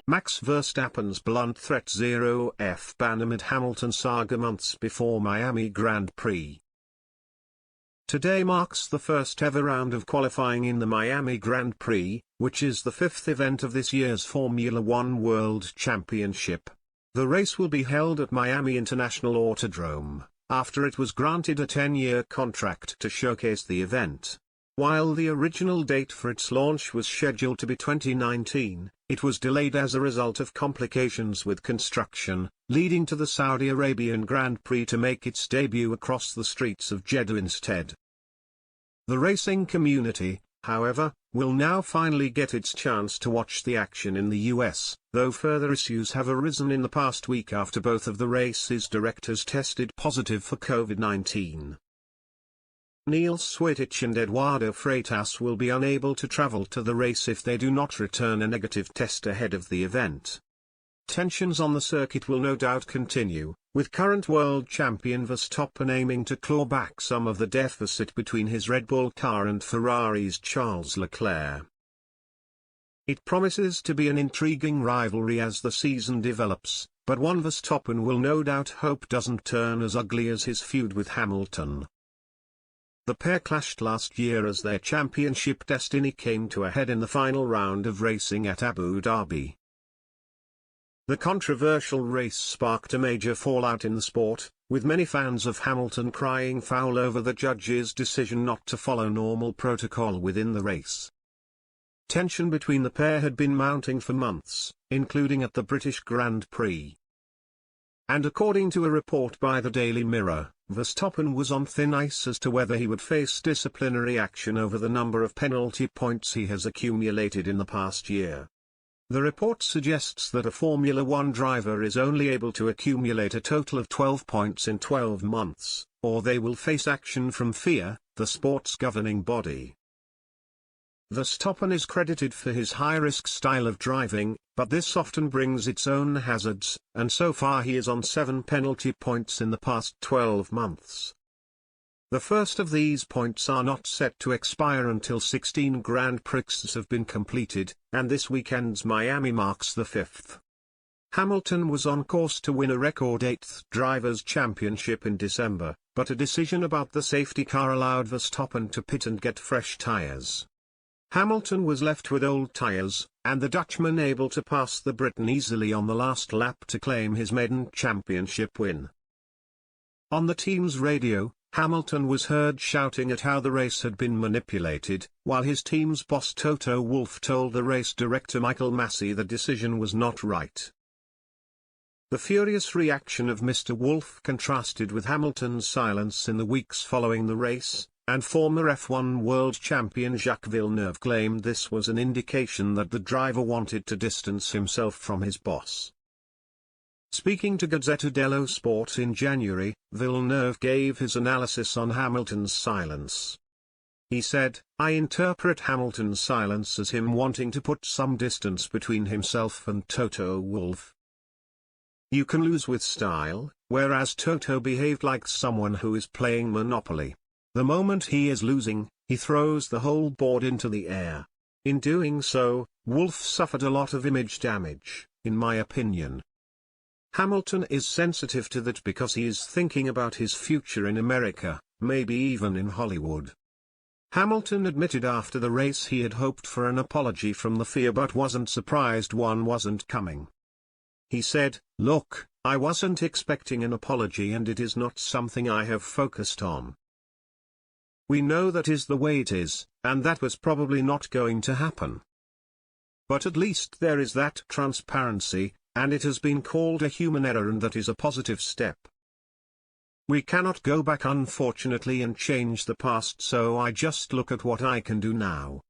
Max Verstappen's blunt threat 0F ban amid Hamilton saga months before Miami Grand Prix. Today marks the first ever round of qualifying in the Miami Grand Prix, which is the fifth event of this year's Formula One World Championship. The race will be held at Miami International Autodrome, after it was granted a 10-year contract to showcase the event. While the original date for its launch was scheduled to be 2019, it was delayed as a result of complications with construction, leading to the Saudi Arabian Grand Prix to make its debut across the streets of Jeddah instead. The racing community, however, will now finally get its chance to watch the action in the US, though further issues have arisen in the past week after both of the race's directors tested positive for COVID-19. Neil Swittich and Eduardo Freitas will be unable to travel to the race if they do not return a negative test ahead of the event. Tensions on the circuit will no doubt continue, with current world champion Verstappen aiming to claw back some of the deficit between his Red Bull car and Ferrari's Charles Leclerc. It promises to be an intriguing rivalry as the season develops, but one Verstappen will no doubt hope doesn't turn as ugly as his feud with Hamilton. The pair clashed last year as their championship destiny came to a head in the final round of racing at Abu Dhabi. The controversial race sparked a major fallout in the sport, with many fans of Hamilton crying foul over the judge's decision not to follow normal protocol within the race. Tension between the pair had been mounting for months, including at the British Grand Prix. And according to a report by the Daily Mirror, Verstappen was on thin ice as to whether he would face disciplinary action over the number of penalty points he has accumulated in the past year. The report suggests that a Formula One driver is only able to accumulate a total of 12 points in 12 months, or they will face action from FIA, the sport's governing body. Verstappen is credited for his high-risk style of driving, but this often brings its own hazards, and so far he is on 7 penalty points in the past 12 months. The first of these points are not set to expire until 16 Grand Prix have been completed, and this weekend's Miami marks the 5th. Hamilton was on course to win a record 8th Drivers' Championship in December, but a decision about the safety car allowed Verstappen to pit and get fresh tyres. Hamilton was left with old tyres, and the Dutchman able to pass the Briton easily on the last lap to claim his maiden championship win. On the team's radio, Hamilton was heard shouting at how the race had been manipulated, while his team's boss Toto Wolff told the race director Michael Massey the decision was not right. The furious reaction of Mr. Wolff contrasted with Hamilton's silence in the weeks following the race, and former F1 world champion Jacques Villeneuve claimed this was an indication that the driver wanted to distance himself from his boss. Speaking to Gazzetta dello Sport in January, Villeneuve gave his analysis on Hamilton's silence. He said, "I interpret Hamilton's silence as him wanting to put some distance between himself and Toto Wolff. You can lose with style, whereas Toto behaved like someone who is playing Monopoly. The moment he is losing, he throws the whole board into the air. In doing so, Wolff suffered a lot of image damage, in my opinion. Hamilton is sensitive to that because he is thinking about his future in America, maybe even in Hollywood." Hamilton admitted after the race he had hoped for an apology from the FIA but wasn't surprised one wasn't coming. He said, "Look, I wasn't expecting an apology and it is not something I have focused on. We know that is the way it is, and that was probably not going to happen. But at least there is that transparency, and it has been called a human error and that is a positive step. We cannot go back unfortunately and change the past, so I just look at what I can do now.